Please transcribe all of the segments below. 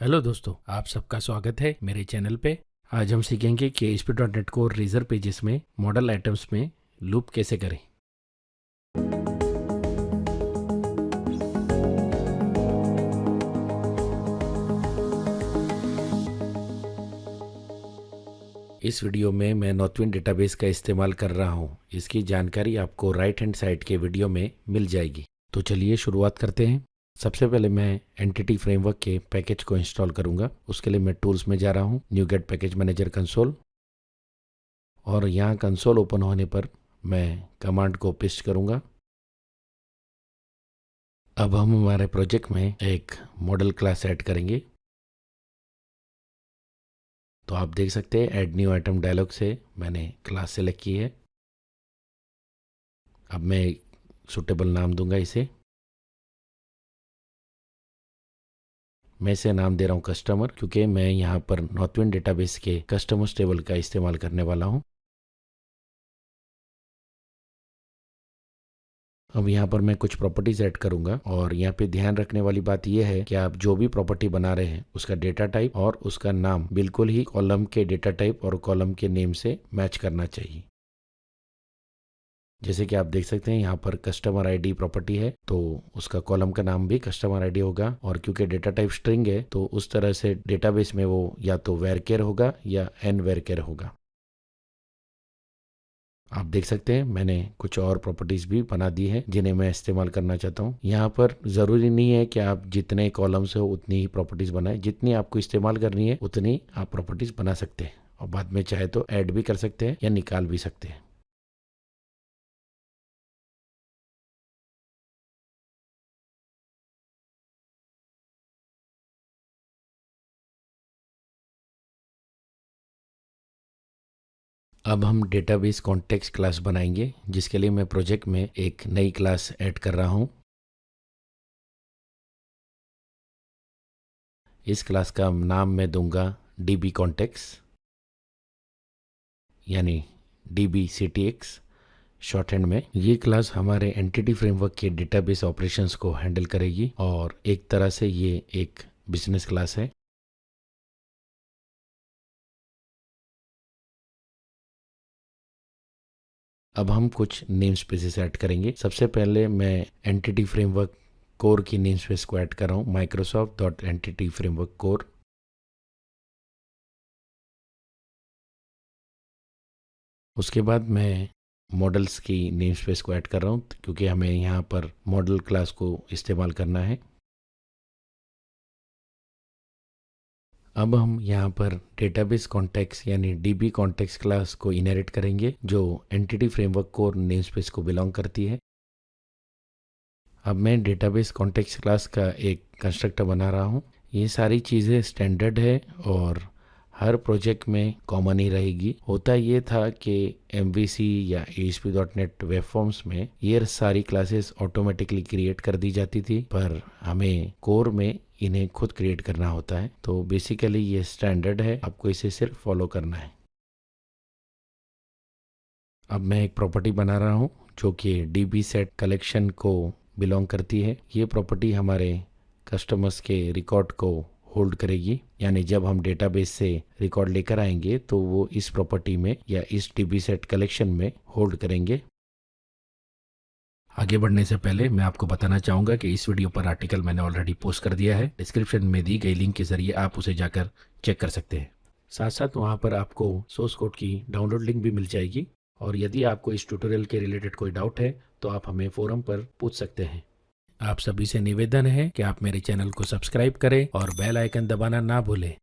Hello दोस्तों, आप सबका स्वागत है मेरे चैनल पे। आज हम सीखेंगे कि ASP.NET को रेजर पेजेस में मॉडल आइटम्स में लूप कैसे करें। इस वीडियो में मैं नॉर्थविंड डेटाबेस का इस्तेमाल कर रहा हूँ। इसकी जानकारी आपको राइट हैंड साइड के वीडियो में मिल जाएगी। तो चलिए शुरुआत करते हैं। सबसे पहले मैं एंटिटी फ्रेमवर्क के पैकेज को इंस्टॉल करूँगा। उसके लिए मैं टूल्स में जा रहा हूँ, NuGet package manager console, और यहाँ कंसोल ओपन होने पर मैं कमांड को पेस्ट करूँगा। अब हम हमारे प्रोजेक्ट में एक मॉडल क्लास ऐड करेंगे। तो आप देख सकते हैं ऐड न्यू आइटम डायलॉग से मैंने क्लास सेलेक्ट की है। अब मैं सुटेबल नाम दूंगा इसे। मैं इसे नाम दे रहा हूँ कस्टमर, क्योंकि मैं यहाँ पर नॉर्थविंड डेटाबेस के कस्टमर्स टेबल का इस्तेमाल करने वाला हूँ। अब यहाँ पर मैं कुछ प्रॉपर्टीज ऐड करूंगा, और यहाँ पे ध्यान रखने वाली बात यह है कि आप जो भी प्रॉपर्टी बना रहे हैं उसका डेटा टाइप और उसका नाम बिल्कुल ही कॉलम के डेटा टाइप और कॉलम के नेम से मैच करना चाहिए। जैसे कि आप देख सकते हैं यहाँ पर कस्टमर आईडी प्रॉपर्टी है, तो उसका कॉलम का नाम भी कस्टमर आईडी होगा। और क्योंकि डेटा टाइप स्ट्रिंग है तो उस तरह से डेटाबेस में वो या तो वेरकेर होगा या एन वेरकेर होगा। आप देख सकते हैं मैंने कुछ और प्रॉपर्टीज भी बना दी है जिन्हें मैं इस्तेमाल करना चाहता हूँ। यहाँ पर ज़रूरी नहीं है कि आप जितने कॉलम्स हो उतनी ही प्रॉपर्टीज बनाएं, जितनी आपको इस्तेमाल करनी है उतनी आप प्रॉपर्टीज बना सकते हैं, और बाद में चाहे तो ऐड भी कर सकते हैं या निकाल भी सकते हैं। अब हम डेटाबेस कॉन्टेक्स्ट क्लास बनाएंगे, जिसके लिए मैं प्रोजेक्ट में एक नई क्लास ऐड कर रहा हूँ। इस क्लास का नाम मैं दूंगा DB कॉन्टेक्स्ट, यानी DB-CTX शॉर्ट हैंड में। ये क्लास हमारे एंटिटी फ्रेमवर्क के डेटाबेस ऑपरेशंस को हैंडल करेगी, और एक तरह से ये एक बिजनेस क्लास है। अब हम कुछ नेम स्पेसेस ऐड करेंगे। सबसे पहले मैं एंटिटी फ्रेमवर्क कोर की नेम स्पेस को ऐड कर रहा हूँ, Microsoft.Entity Framework Core। उसके बाद मैं मॉडल्स की नेम स्पेस को ऐड कर रहा हूँ, क्योंकि हमें यहाँ पर मॉडल क्लास को इस्तेमाल करना है। अब हम यहाँ पर डेटाबेस कॉन्टेक्स्ट यानी DB कॉन्टेक्स्ट क्लास को इनहेरिट करेंगे, जो entity framework core name space को बिलोंग करती है। अब मैं डेटाबेस कॉन्टेक्स्ट क्लास का एक कंस्ट्रक्टर बना रहा हूँ। ये सारी चीज़ें स्टैंडर्ड है और हर प्रोजेक्ट में कॉमन ही रहेगी। होता ये था कि MVC या ASP.NET वेब फॉर्म्स में ये सारी क्लासेस ऑटोमेटिकली क्रिएट कर दी जाती थी, पर हमें कोर में इन्हें खुद क्रिएट करना होता है। तो बेसिकली ये स्टैंडर्ड है, आपको इसे सिर्फ फॉलो करना है। अब मैं एक प्रॉपर्टी बना रहा हूँ जो कि DB सेट कलेक्शन को बिलोंग करती है। ये प्रॉपर्टी हमारे कस्टमर्स के रिकॉर्ड को होल्ड करेगी, यानी जब हम डेटाबेस से रिकॉर्ड लेकर आएंगे तो वो इस प्रॉपर्टी में या इस DB सेट कलेक्शन में होल्ड करेंगे। आगे बढ़ने से पहले मैं आपको बताना चाहूँगा कि इस वीडियो पर आर्टिकल मैंने ऑलरेडी पोस्ट कर दिया है। डिस्क्रिप्शन में दी गई लिंक के जरिए आप उसे जाकर चेक कर सकते हैं। साथ साथ वहाँ पर आपको सोर्स कोड की डाउनलोड लिंक भी मिल जाएगी, और यदि आपको इस ट्यूटोरियल के रिलेटेड कोई डाउट है तो आप हमें फोरम पर पूछ सकते हैं। आप सभी से निवेदन है कि आप मेरे चैनल को सब्सक्राइब करें और बेल आइकन दबाना ना भूलें।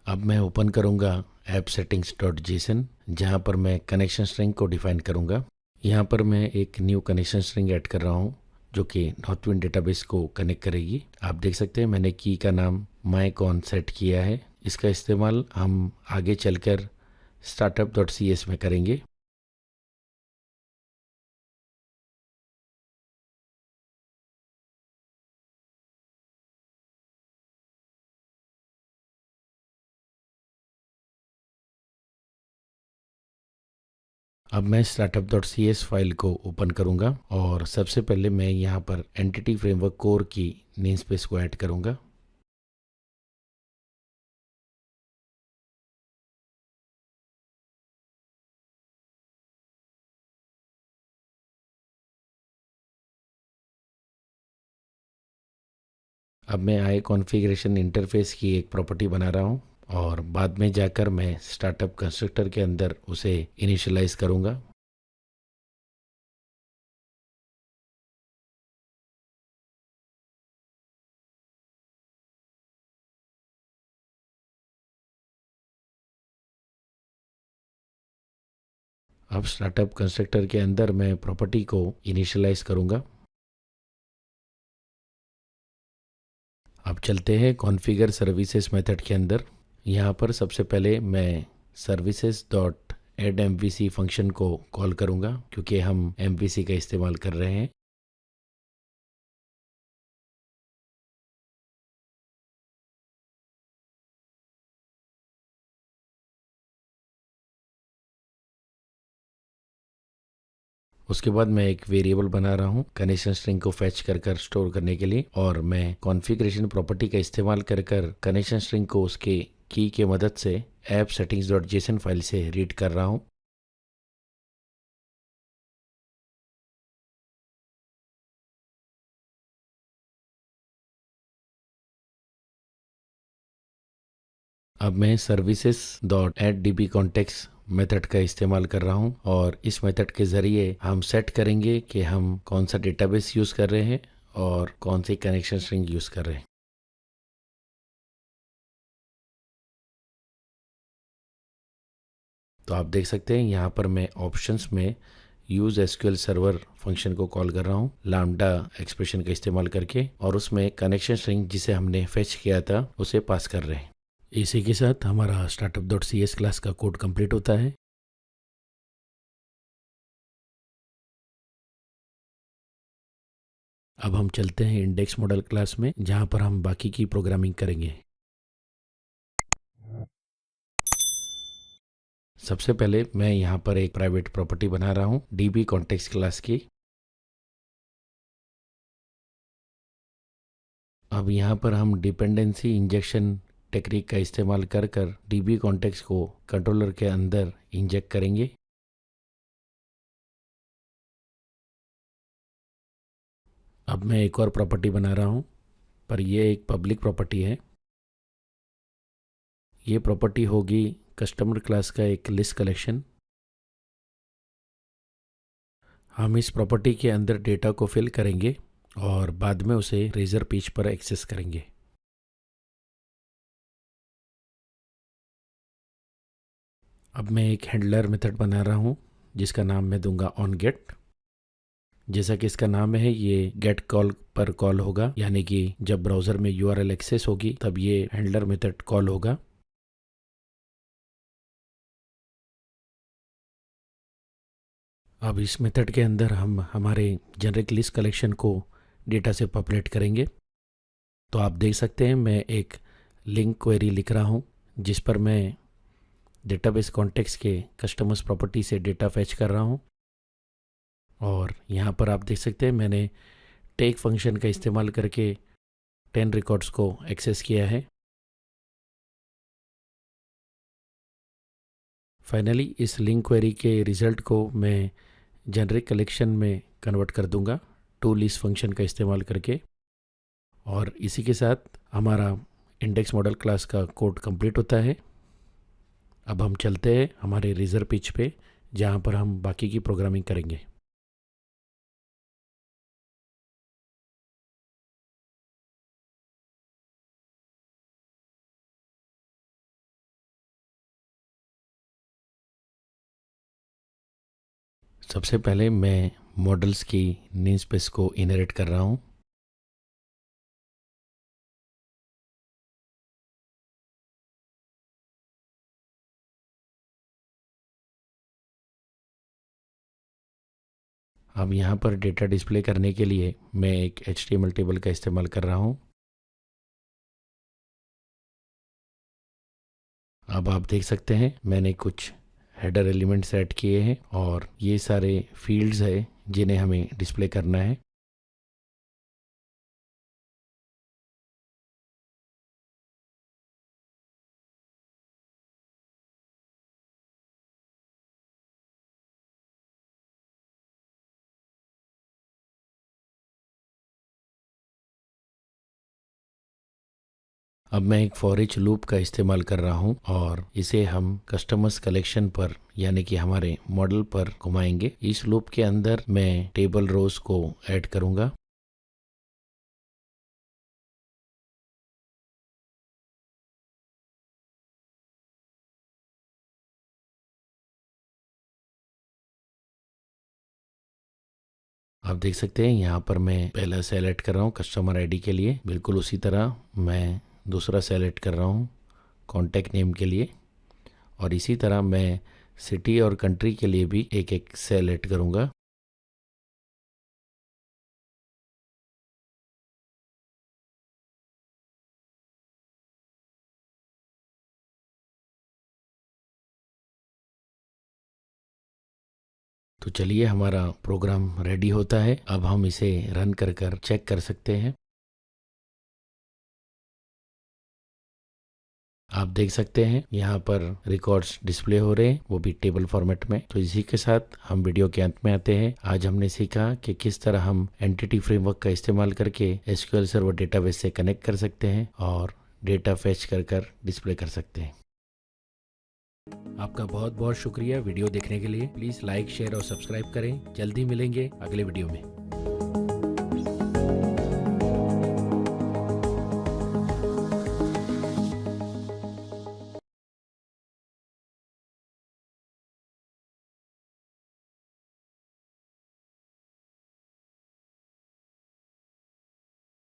अब मैं ओपन करूंगा appsettings.json, जहां पर मैं कनेक्शन स्ट्रिंग को डिफाइन करूंगा। यहाँ पर मैं एक न्यू कनेक्शन स्ट्रिंग ऐड कर रहा हूँ जो कि नॉर्थविंड डेटाबेस को कनेक्ट करेगी। आप देख सकते हैं मैंने की का नाम माइकॉन सेट किया है। इसका इस्तेमाल हम आगे चलकर startup.cs में करेंगे। अब मैं startup.cs फाइल को ओपन करूंगा और सबसे पहले मैं यहाँ पर एंटिटी फ्रेमवर्क कोर की नेमस्पेस को ऐड करूंगा। अब मैं आई कॉन्फ़िगरेशन इंटरफेस की एक प्रॉपर्टी बना रहा हूँ और बाद में जाकर मैं स्टार्टअप कंस्ट्रक्टर के अंदर उसे इनिशियलाइज करूँगा। अब स्टार्टअप कंस्ट्रक्टर के अंदर मैं प्रॉपर्टी को इनिशियलाइज करूँगा। अब चलते हैं कॉन्फ़िगर सर्विसेज मेथड के अंदर। यहाँ पर सबसे पहले मैं services dot add MVC function को कॉल करूँगा क्योंकि हम MVC का इस्तेमाल कर रहे हैं। उसके बाद मैं एक वेरिएबल बना रहा हूँ कनेक्शन स्ट्रिंग को फैच कर स्टोर करने के लिए, और मैं कॉन्फ़िगरेशन प्रॉपर्टी का इस्तेमाल कर कनेक्शन स्ट्रिंग को उसके की के मदद से app settings dot JSON file से रीड कर रहा हूँ। अब मैं services dot add DB context method का इस्तेमाल कर रहा हूँ और इस मेथड के ज़रिए हम सेट करेंगे कि हम कौन सा डेटाबेस यूज़ कर रहे हैं और कौन सी कनेक्शन स्ट्रिंग यूज़ कर रहे हैं। तो आप देख सकते हैं यहाँ पर मैं ऑप्शंस में यूज़ SQL सर्वर फंक्शन को कॉल कर रहा हूँ लैम्डा एक्सप्रेशन का इस्तेमाल करके, और उसमें कनेक्शन स्ट्रिंग जिसे हमने फेच किया था उसे पास कर रहे हैं। इसी के साथ हमारा startup.cs क्लास का कोड कंप्लीट होता है। अब हम चलते हैं इंडेक्स मॉडल क्लास में जहाँ पर हम बाकी की प्रोग्रामिंग करेंगे। सबसे पहले मैं यहाँ पर एक प्राइवेट प्रॉपर्टी बना रहा हूँ DB कॉन्टेक्स्ट क्लास की। अब यहाँ पर हम डिपेंडेंसी इंजेक्शन टेक्निक का इस्तेमाल कर DB कॉन्टेक्स्ट को कंट्रोलर के अंदर इंजेक्ट करेंगे। अब मैं एक और प्रॉपर्टी बना रहा हूँ, पर यह एक पब्लिक प्रॉपर्टी है। ये प्रॉपर्टी होगी कस्टमर क्लास का एक लिस्ट कलेक्शन। हम इस प्रॉपर्टी के अंदर डेटा को फिल करेंगे और बाद में उसे रेजर पेज पर एक्सेस करेंगे। अब मैं एक हैंडलर मेथड बना रहा हूँ जिसका नाम मैं दूंगा ऑन गेट। जैसा कि इसका नाम है, ये गेट कॉल पर कॉल होगा, यानी कि जब ब्राउज़र में URL एक्सेस होगी तब ये हैंडलर मेथड कॉल होगा। अब इस मेथड के अंदर हम हमारे जेनरिक लिस्ट कलेक्शन को डेटा से पॉपुलेट करेंगे। तो आप देख सकते हैं मैं एक लिंक क्वेरी लिख रहा हूँ जिस पर मैं डेटाबेस कॉन्टेक्स्ट के कस्टमर्स प्रॉपर्टी से डेटा फैच कर रहा हूँ, और यहाँ पर आप देख सकते हैं मैंने टेक फंक्शन का इस्तेमाल करके 10 रिकॉर्ड्स को एक्सेस किया है। फाइनली इस लिंक क्वेरी के रिज़ल्ट को मैं जेनरिक कलेक्शन में कन्वर्ट कर दूंगा टू लिस्ट फंक्शन का इस्तेमाल करके, और इसी के साथ हमारा इंडेक्स मॉडल क्लास का कोड कंप्लीट होता है। अब हम चलते हैं हमारे रिजर्व पेज पे जहाँ पर हम बाकी की प्रोग्रामिंग करेंगे। सबसे पहले मैं मॉडल्स की नेमस्पेस को इनहेरिट कर रहा हूँ। अब यहाँ पर डेटा डिस्प्ले करने के लिए मैं एक HTML टेबल का इस्तेमाल कर रहा हूँ। अब आप देख सकते हैं मैंने कुछ हेडर एलिमेंट सेट किए हैं और ये सारे फील्ड्स है जिन्हें हमें डिस्प्ले करना है। अब मैं एक फॉर ईच लूप का इस्तेमाल कर रहा हूँ और इसे हम कस्टमर्स कलेक्शन पर यानी कि हमारे मॉडल पर घुमाएंगे। इस लूप के अंदर मैं टेबल रोज को ऐड करूँगा। आप देख सकते हैं यहाँ पर मैं पहला सेल ऐड कर रहा हूँ कस्टमर आईडी के लिए। बिल्कुल उसी तरह मैं दूसरा सेल ऐड कर रहा हूँ कॉन्टैक्ट नेम के लिए और इसी तरह मैं सिटी और कंट्री के लिए भी एक एक सेल ऐड करूँगा। तो चलिए हमारा प्रोग्राम रेडी होता है। अब हम इसे रन कर चेक कर सकते हैं। आप देख सकते हैं यहाँ पर रिकॉर्ड्स डिस्प्ले हो रहे हैं, वो भी टेबल फॉर्मेट में। तो इसी के साथ हम वीडियो के अंत में आते हैं। आज हमने सीखा कि किस तरह हम एंटिटी फ्रेमवर्क का इस्तेमाल करके एसक्यूएल सर्वर डेटाबेस से कनेक्ट कर सकते हैं और डेटा फेच कर डिस्प्ले कर सकते हैं। आपका बहुत बहुत शुक्रिया वीडियो देखने के लिए। प्लीज़ लाइक शेयर और सब्सक्राइब करें। जल्दी मिलेंगे अगले वीडियो में।